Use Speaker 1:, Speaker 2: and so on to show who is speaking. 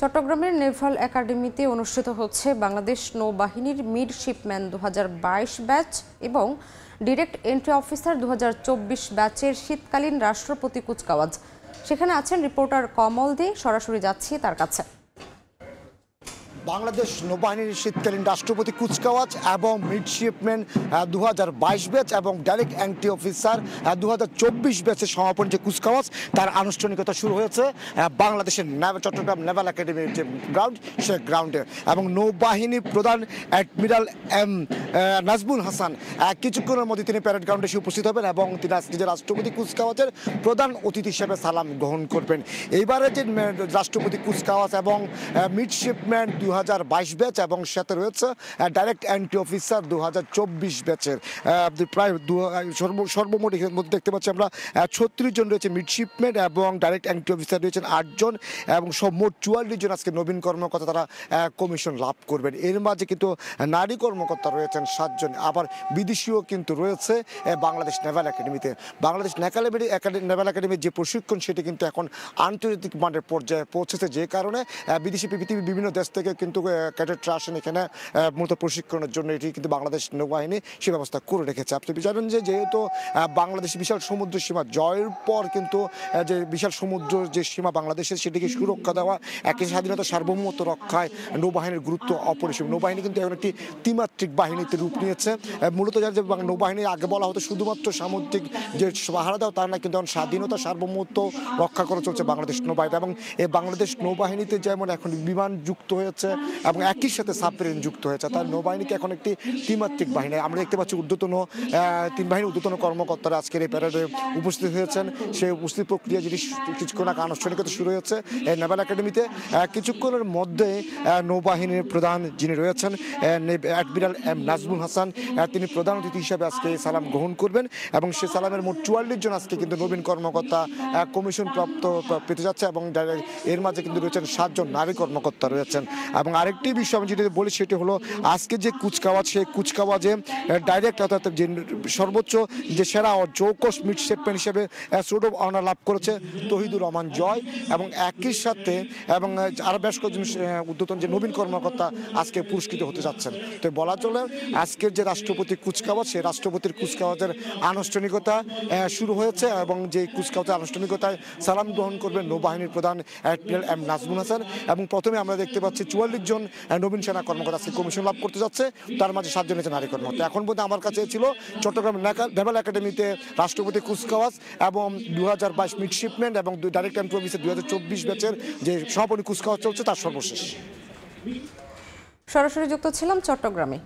Speaker 1: চট্টগ্রামের নেভাল একাডেমিতে অনুষ্ঠিত হচ্ছে বাংলাদেশ নৌবাহিনীর মিডশিপম্যান 2022 ব্যাচ এবং ডিরেক্ট এন্ট্রি অফিসার 2024 ব্যাচের শীতকালীন রাষ্ট্রপতি কুচকাওয়াজ। সেখানে আছেন রিপোর্টার কমল দে। সরাসরি যাচ্ছি তার কাছে।
Speaker 2: বাংলাদেশ নৌবাহিনীর শীতকালীন রাষ্ট্রপতি কুচকাওয়াজ এবং মিডশিপম্যান 2022 ব্যাচ এবং ডাইরেক্ট এন্ট্রি অফিসার 2024 ব্যাচের সমাপনী যে কুচকাওয়াজ তার আনুষ্ঠানিকতা শুরু হয়েছে বাংলাদেশের চট্টগ্রাম নেভাল একাডেমির যে গ্রাউন্ড সে গ্রাউন্ডে। এবং নৌবাহিনী প্রধান অ্যাডমিরাল এম নাজমুল হাসান কিছুক্ষণের মধ্যে তিনি প্যারেড গ্রাউন্ডে এসে উপস্থিত হবেন এবং তিনি আজকে যে রাষ্ট্রপতি কুচকাওয়াজের প্রধান অতিথি হিসেবে সালাম গ্রহণ করবেন। এইবারে যে রাষ্ট্রপতি কুচকাওয়াজ এবং মিডশিপম্যান 2022 ব্যাচ এবং সাথে রয়েছে ডাইরেক্ট এন্ট্রি অফিসার 2024 ব্যাচের প্রায় সর্বমোট মধ্যে দেখতে পাচ্ছি আমরা 36 জন রয়েছে মিডশিপম্যান এবং ডাইরেক্ট এন্ট্রি অফিসার রয়েছেন 8 জন এবং সব মোট 44 জন আজকে নবীন কর্মকর্তা তারা কমিশন লাভ করবেন। এর মাঝে কিন্তু নারী কর্মকর্তা রয়েছেন 7 জন, আবার বিদেশিও কিন্তু রয়েছে বাংলাদেশ নেভাল একাডেমিতে। বাংলাদেশ নেভাল একাডেমির যে প্রশিক্ষণ সেটি কিন্তু এখন আন্তর্জাতিক মানের পর্যায়ে পৌঁছেছে, যে কারণে বিদেশি পৃথিবীর বিভিন্ন দেশ থেকে কিন্তু ক্যাডেটরা আসেন এখানে মূলত প্রশিক্ষণের জন্য। এটি কিন্তু বাংলাদেশ নৌবাহিনী সে ব্যবস্থা করে রেখেছে। আপনি জানেন যে যেহেতু বাংলাদেশ বিশাল সমুদ্র সীমা জয়ের পর কিন্তু যে বিশাল সমুদ্র যে সীমা বাংলাদেশের সেটিকে সুরক্ষা দেওয়া, একই স্বাধীনতা সার্বভৌমত্ব রক্ষায় নৌবাহিনীর গুরুত্ব অপরিসীম। নৌবাহিনী কিন্তু এখন একটি ত্রিমাত্রিক বাহিনীতে রূপ নিয়েছে। মূলত যে নৌবাহিনীর আগে বলা হতো শুধুমাত্র সামুদ্রিক যে পাহারা দাও, তার না কিন্তু এখন স্বাধীনতা সার্বভৌমত্ব রক্ষা করে চলছে বাংলাদেশ নৌবাহিনী। এবং এই বাংলাদেশ নৌবাহিনীতে যেমন এখন বিমান যুক্ত হয়েছে এবং একই সাথে সাবমেরিন যুক্ত হয়েছে, তার নৌবাহিনীকে এখন একটি ত্রিমাত্রিক বাহিনী। আমরা দেখতে পাচ্ছি ঊর্ধ্বতন তিন বাহিনীর ঊর্ধ্বতন কর্মকর্তারা আজকের এই প্যারেডে উপস্থিত হয়েছেন। সেই উপস্থিত প্রক্রিয়া যেটি কিছুক্ষণ আগে আনুষ্ঠানিকতা শুরু হয়েছে এই নেভাল একাডেমিতে। কিছুক্ষণের মধ্যে নৌবাহিনীর প্রধান যিনি রয়েছেন অ্যাডমিরাল এম নাজমুল হাসান, তিনি প্রধান অতিথি হিসাবে আজকে সালাম গ্রহণ করবেন এবং সে সালামের মোট 44 জন আজকে কিন্তু নবীন কর্মকর্তা কমিশন প্রাপ্ত পেতে যাচ্ছে এবং এর মাঝে কিন্তু রয়েছেন 7 জন নারী কর্মকর্তা রয়েছেন। এবং আরেকটি বিষয় আমি যেটি বলি সেটি হলো আজকে যে কুচকাওয়াজ, সেই কুচকাওয়াজে ডাইরেক্ট অর্থাৎ যে সর্বোচ্চ যে সেরা চৌকস মিডশিপম্যান হিসেবে সোর্ড অফ অনার লাভ করেছে তহিদুর রহমান জয় এবং একই সাথে এবং আরও বেশ কয়েকজন ঊর্ধ্বতন যে নবীন কর্মকর্তা আজকে পুরস্কৃত হতে যাচ্ছেন। তো বলা চলে আজকের যে রাষ্ট্রপতি কুচকাওয়াজ, সেই রাষ্ট্রপতির কুচকাওয়াজের আনুষ্ঠানিকতা শুরু হয়েছে এবং যে কুচকাওয়াজের আনুষ্ঠানিকতায় সালাম গ্রহণ করবেন নৌবাহিনীর প্রধান অ্যাডমিরাল এম নাজমুল হাসান। এবং প্রথমে আমরা দেখতে পাচ্ছি 44 জন নবীন সেনা কর্মকর্তা আজকে কমিশন লাভ করতে যাচ্ছে, তার মাঝে 7 জন হচ্ছে নারী কর্মকর্তা। এখন পর্যন্ত আমার কাছে ছিল চট্টগ্রাম নেভাল একাডেমিতে রাষ্ট্রপতি কুচকাওয়াজ এবং 2022 মিডশিপম্যান এবং ডাইরেক্ট এন্ট্রি অফিসার 2024 ব্যাচের যে সমাপনী কুচকাওয়াজ চলছে তার সর্বশেষ।
Speaker 1: সরাসরি যুক্ত ছিলাম চট্টগ্রামে।